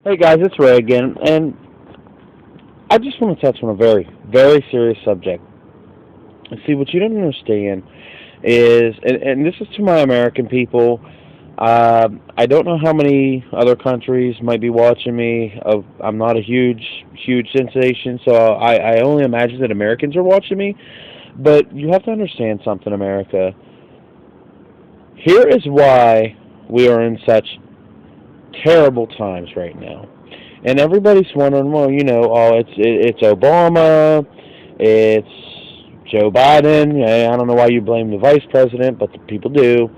Hey guys, it's Ray again, and I just want to touch on a very, very serious subject. See, what you don't understand is, and this is to my American people. I don't know how many other countries might be watching me. I'm not a huge, huge sensation, so I only imagine that Americans are watching me. But you have to understand something, America. Here is why we are in such terrible times right now. And everybody's wondering, well, it's Obama, it's Joe Biden. I don't know why you blame the vice president, but the people do.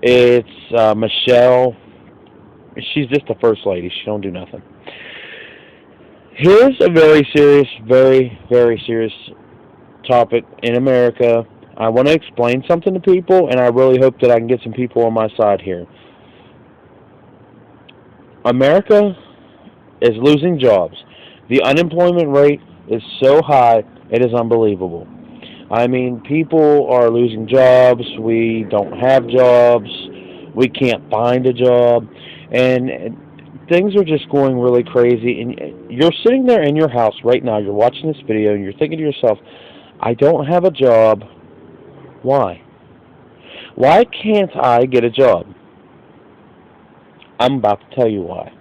It's Michelle. She's just the first lady. She don't do nothing. Here's a very serious, very, very serious topic in America. I want to explain something to people, and I really hope that I can get some people on my side here. America is losing jobs. The unemployment rate is so high, it is unbelievable. I mean, people are losing jobs. We don't have jobs. We can't find a job. And things are just going really crazy. And you're sitting there in your house right now, you're watching this video, and you're thinking to yourself, I don't have a job. Why? Why can't I get a job? I'm about to tell you why.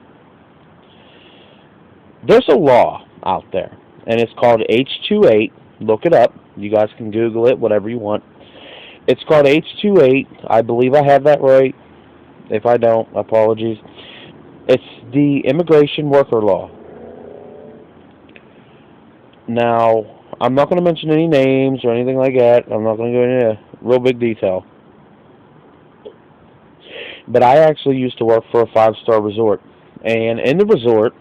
There's a law out there, and it's called H-28. Look it up. You guys can Google it, whatever you want. It's called H-28. I believe I have that right. If I don't, apologies. It's the immigration worker law. Now, I'm not going to mention any names or anything like that. I'm not going to go into real big detail. But I actually used to work for a five-star resort. And in the resort,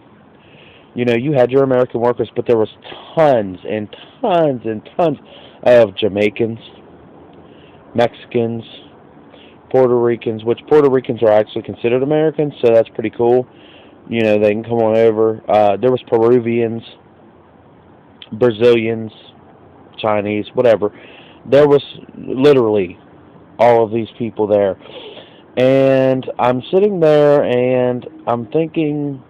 you had your American workers, but there was tons and tons and tons of Jamaicans, Mexicans, Puerto Ricans, which Puerto Ricans are actually considered Americans, so that's pretty cool. They can come on over. There was Peruvians, Brazilians, Chinese, whatever. There was literally all of these people there. And I'm sitting there and I'm thinking,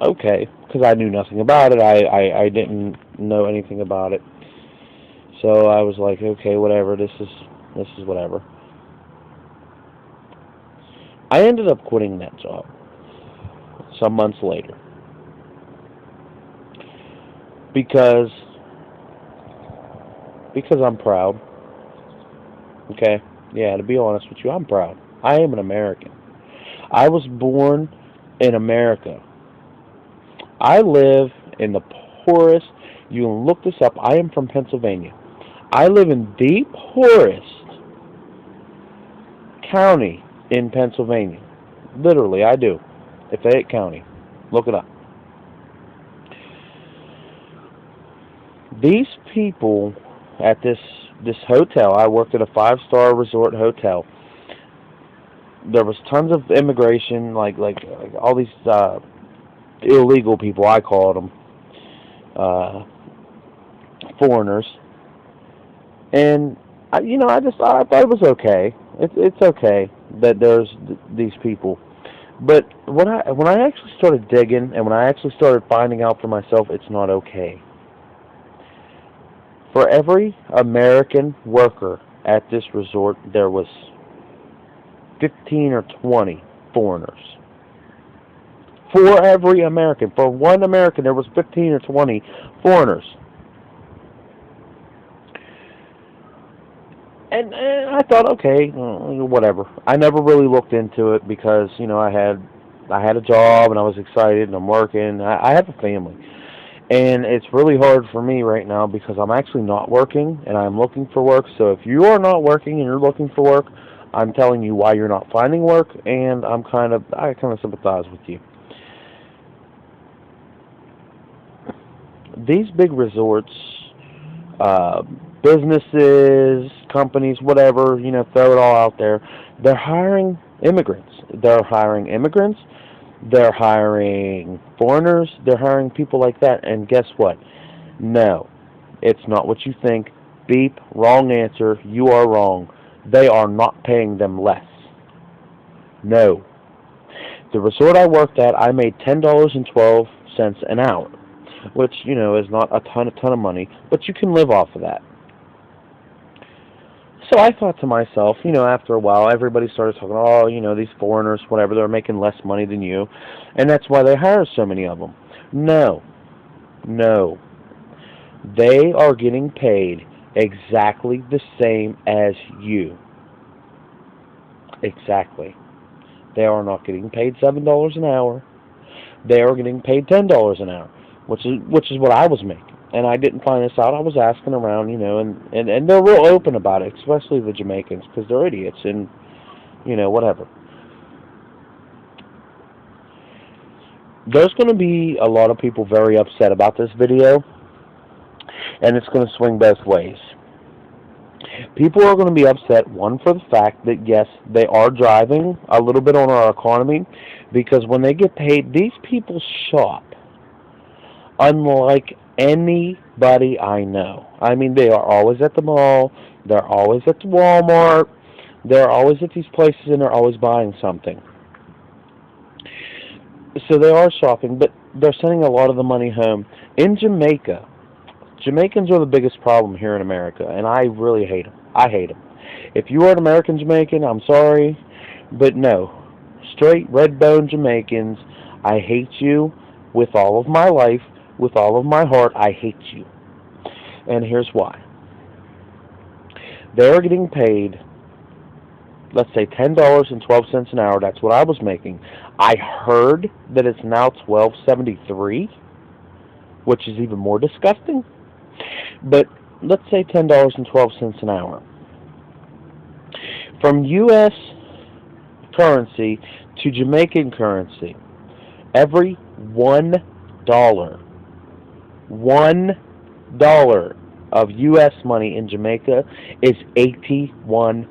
okay, because I knew nothing about it. I didn't know anything about it. So I was like, okay, whatever. This is whatever. I ended up quitting that job some months later because I'm proud. Okay, yeah. To be honest with you, I'm proud. I am an American. I was born in America. I live in the poorest. You can look this up. I am from Pennsylvania. I live in the poorest county in Pennsylvania. Literally, I do. Fayette County. Look it up. These people at this hotel, I worked at a five-star resort hotel. There was tons of immigration, like all these illegal people. I called them uh, foreigners, and I thought it was okay. It's okay that there's these people, but when I actually started digging and when I actually started finding out for myself, it's not okay. For every American worker at this resort, there was 15 or 20 foreigners. For every American, for one American, there was 15 or 20 foreigners. And I thought, okay, whatever. I never really looked into it because I had a job and I was excited and I'm working. I have a family, and it's really hard for me right now because I'm actually not working and I'm looking for work. So if you are not working and you're looking for work, I'm telling you why you're not finding work, and I kind of sympathize with you. These big resorts, uh, businesses, companies, whatever, throw it all out there. They're hiring immigrants. They're hiring immigrants. They're hiring foreigners. They're hiring people like that. And guess what? No, it's not what you think. Beep, wrong answer. You are wrong. They are not paying them less. No. The resort I worked at, I made $10.12 an hour, which, is not a ton of money, but you can live off of that. So I thought to myself, after a while, everybody started talking, oh, these foreigners, whatever, they're making less money than you, and that's why they hire so many of them. No, no. They are getting paid exactly the same as you. Exactly. They are not getting paid $7 an hour. They are getting paid $10 an hour, which is what I was making. And I didn't find this out. I was asking around, and they're real open about it, especially the Jamaicans, because they're idiots and, whatever. There's going to be a lot of people very upset about this video, and it's going to swing both ways. People are going to be upset, one, for the fact that, yes, they are driving a little bit on our economy, because when they get paid, these people shop unlike anybody I know. I mean, they are always at the mall, they're always at the Walmart, they're always at these places, and they're always buying something. So they are shopping, but they're sending a lot of the money home. In Jamaica, Jamaicans are the biggest problem here in America, and I really hate them. I hate them. If you are an American Jamaican, I'm sorry, but no. Straight red-bone Jamaicans, I hate you with all of my life, with all of my heart. I hate you. And here's why. They're getting paid, let's say, $10.12 an hour. That's what I was making. I heard that it's now $12.73, which is even more disgusting. But let's say $10.12 an hour. From U.S. currency to Jamaican currency, every $1 of U.S. money in Jamaica is $81.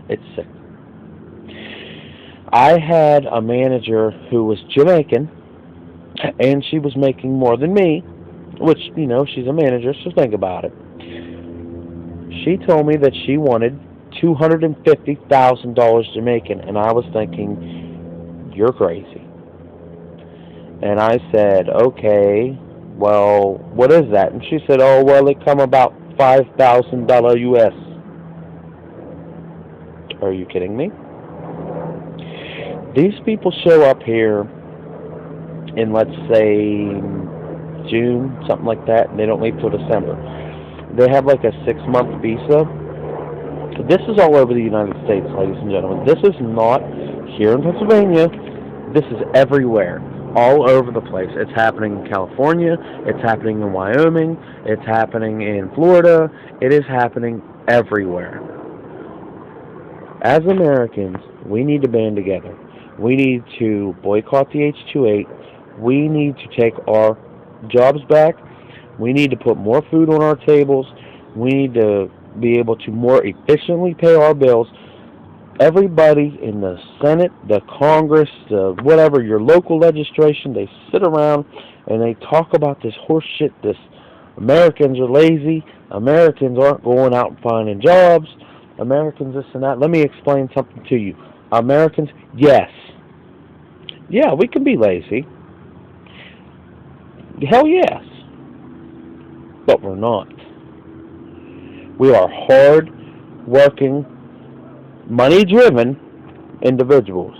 It's sick. I had a manager who was Jamaican, and she was making more than me, which, she's a manager, so think about it. She told me that she wanted $250,000 Jamaican, and I was thinking, you're crazy. And I said, okay, well, what is that? And she said, oh, well, it come about $5,000 U.S. Are you kidding me? These people show up here in, let's say, June, something like that, and they don't leave till December. They have like a 6-month visa. This is all over the United States, ladies and gentlemen. This is not here in Pennsylvania. This is everywhere, all over the place. It's happening in California. It's happening in Wyoming. It's happening in Florida. It is happening everywhere. As Americans, we need to band together. We need to boycott the H-2A. We need to take our jobs back. We need to put more food on our tables. We need to be able to more efficiently pay our bills. Everybody in the Senate, the Congress, whatever, your local legislation, they sit around and they talk about this horse shit, this Americans are lazy, Americans aren't going out and finding jobs, Americans this and that. Let me explain something to you. Americans, yes. Yeah, we can be lazy. Hell yes. But we're not. We are hard-working, money-driven individuals.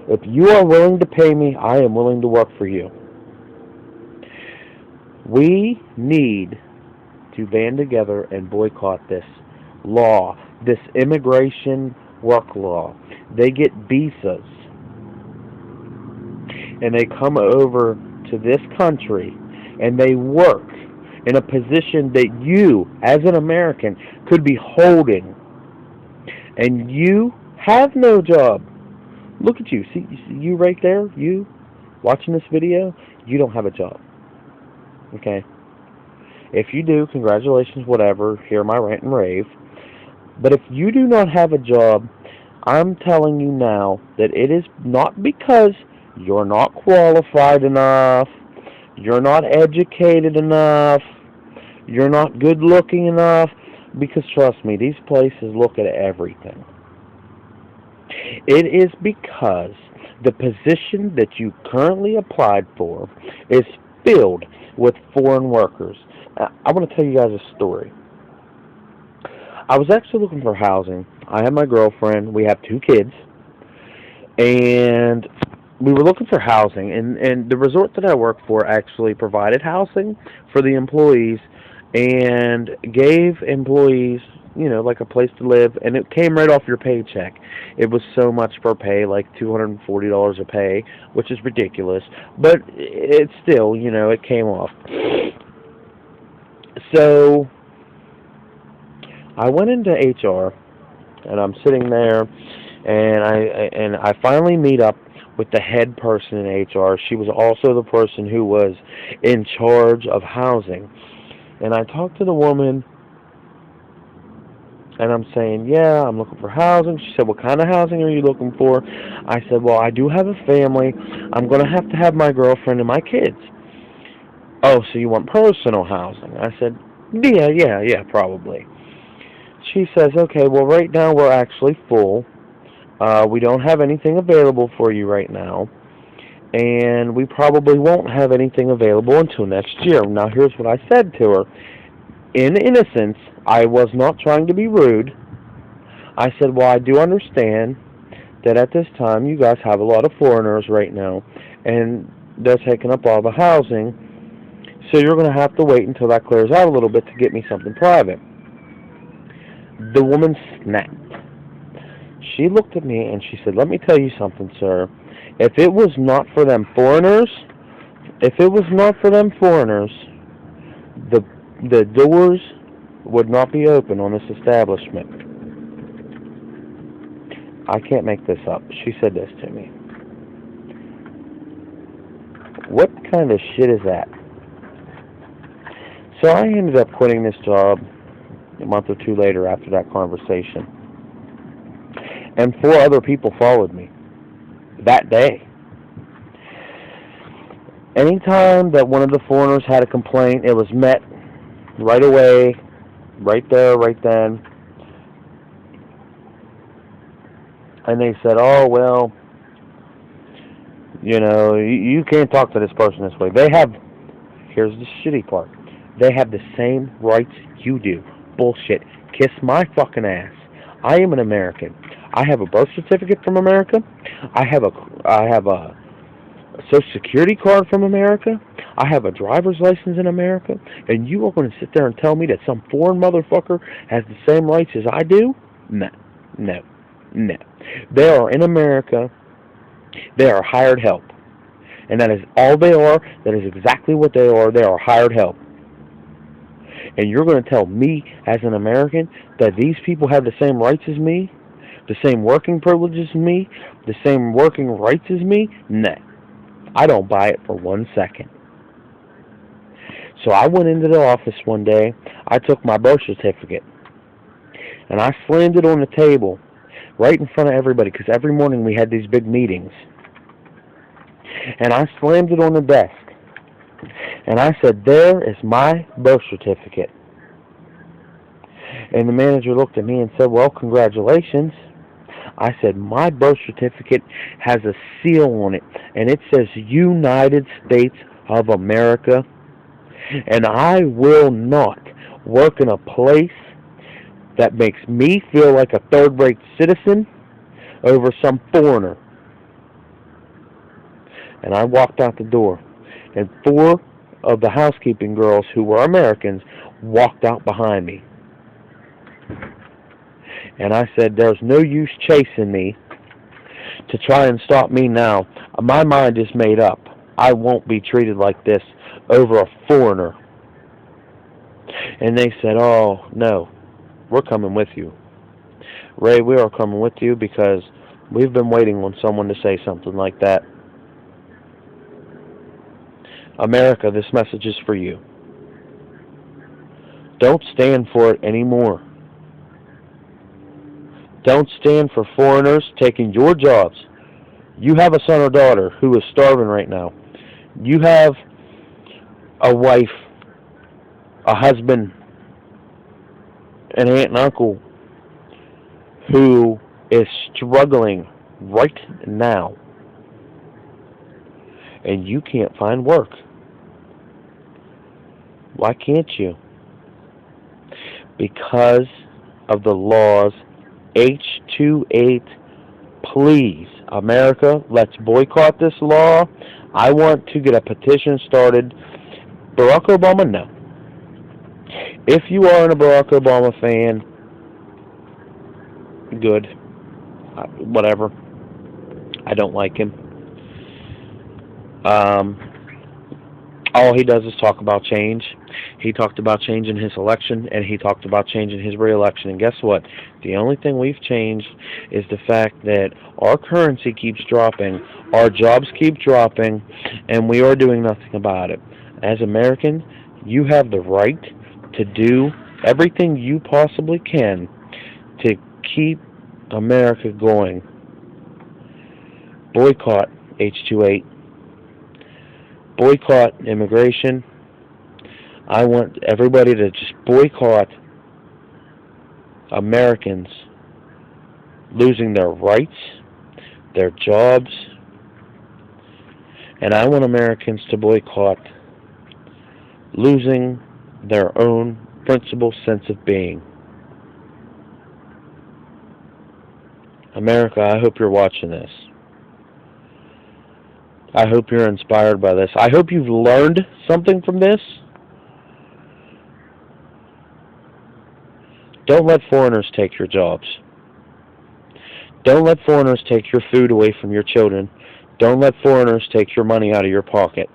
If you are willing to pay me, I am willing to work for you. We need to band together and boycott this law, this immigration work law. They get visas, and they come over to this country, and they work in a position that you, as an American, could be holding, and you have no job. Look at you. See you right there? You watching this video? You don't have a job. Okay? If you do, congratulations, whatever. Hear my rant and rave. But if you do not have a job, I'm telling you now that it is not because you're not qualified enough, you're not educated enough, you're not good looking enough, because trust me, these places look at everything. It is because the position that you currently applied for is filled with foreign workers. I want to tell you guys a story. I was actually looking for housing. I have my girlfriend. We have two kids, and we were looking for housing. And the resort that I work for actually provided housing for the employees and gave employees, like a place to live, and it came right off your paycheck. It was so much per pay, like $240 a pay, which is ridiculous, but it's still, it came off. So I went into HR, and I'm sitting there, and I finally meet up with the head person in HR. She was also the person who was in charge of housing. And I talked to the woman, and I'm saying, yeah, I'm looking for housing. She said, what kind of housing are you looking for? I said, well, I do have a family. I'm going to have my girlfriend and my kids. Oh, so you want personal housing? I said, yeah, probably. She says, okay, well, right now we're actually full. We don't have anything available for you right now, and we probably won't have anything available until next year. Now, here's what I said to her. In innocence, I was not trying to be rude. I said, well, I do understand that at this time you guys have a lot of foreigners right now, and they're taking up all the housing, so you're going to have to wait until that clears out a little bit to get me something private. The woman snapped. She looked at me and she said, let me tell you something, sir. If it was not for them foreigners, if it was not for them foreigners, the the doors would not be open on this establishment. I can't make this up. She said this to me. What kind of shit is that? So I ended up quitting this job a month or two later after that conversation. And four other people followed me that day. Anytime that one of the foreigners had a complaint, it was met right away, right there, right then. And they said, oh, well, you can't talk to this person this way. Here's the shitty part, they have the same rights you do. Bullshit. Kiss my fucking ass. I am an American. I have a birth certificate from America. I have a Social Security card from America. I have a driver's license in America. And you are going to sit there and tell me that some foreign motherfucker has the same rights as I do? No. No. No. They are in America. They are hired help. And that is all they are. That is exactly what they are. They are hired help. And you're going to tell me as an American that these people have the same rights as me? The same working privileges as me? The same working rights as me? No. I don't buy it for 1 second. So I went into the office one day. I took my birth certificate. And I slammed it on the table right in front of everybody, because every morning we had these big meetings. And I slammed it on the desk. And I said, there is my birth certificate. And the manager looked at me and said, well, congratulations. I said, my birth certificate has a seal on it, and it says United States of America. And I will not work in a place that makes me feel like a third-rate citizen over some foreigner. And I walked out the door, and four of the housekeeping girls who were Americans walked out behind me. And I said, there's no use chasing me to try and stop me now. My mind is made up. I won't be treated like this over a foreigner. And they said, oh, no, we're coming with you. Ray, we are coming with you because we've been waiting on someone to say something like that. America, this message is for you. Don't stand for it anymore. Don't stand for foreigners taking your jobs. You have a son or daughter who is starving right now. You have a wife, a husband, an aunt and uncle who is struggling right now, and you can't find work. Why can't you? Because of the laws. H-28, please, America, let's boycott this law. I want to get a petition started. Barack Obama, no. If you are a Barack Obama fan, good. Whatever. I don't like him. All he does is talk about change. He talked about change in his election, and he talked about change in his re-election. And guess what? The only thing we've changed is the fact that our currency keeps dropping, our jobs keep dropping, and we are doing nothing about it. As Americans, you have the right to do everything you possibly can to keep America going. Boycott H-28. Boycott immigration. I want everybody to just boycott Americans losing their rights, their jobs, and I want Americans to boycott losing their own principal sense of being. America, I hope you're watching this. I hope you're inspired by this. I hope you've learned something from this. Don't let foreigners take your jobs. Don't let foreigners take your food away from your children. Don't let foreigners take your money out of your pocket.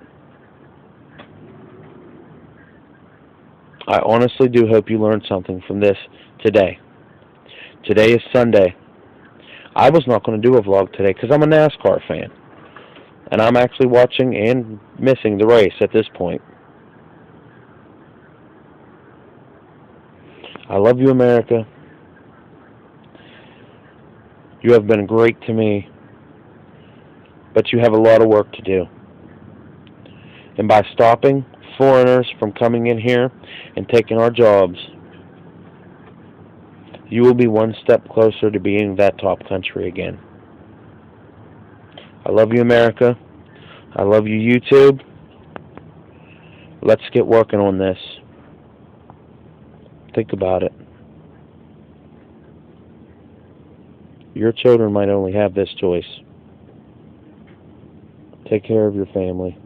I honestly do hope you learned something from this today. Today is Sunday. I was not going to do a vlog today because I'm a NASCAR fan. And I'm actually watching and missing the race at this point. I love you, America. You have been great to me. But you have a lot of work to do. And by stopping foreigners from coming in here and taking our jobs, you will be one step closer to being that top country again. I love you, America. I love you, YouTube. Let's get working on this. Think about it. Your children might only have this choice. Take care of your family.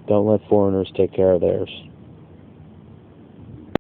Don't let foreigners take care of theirs.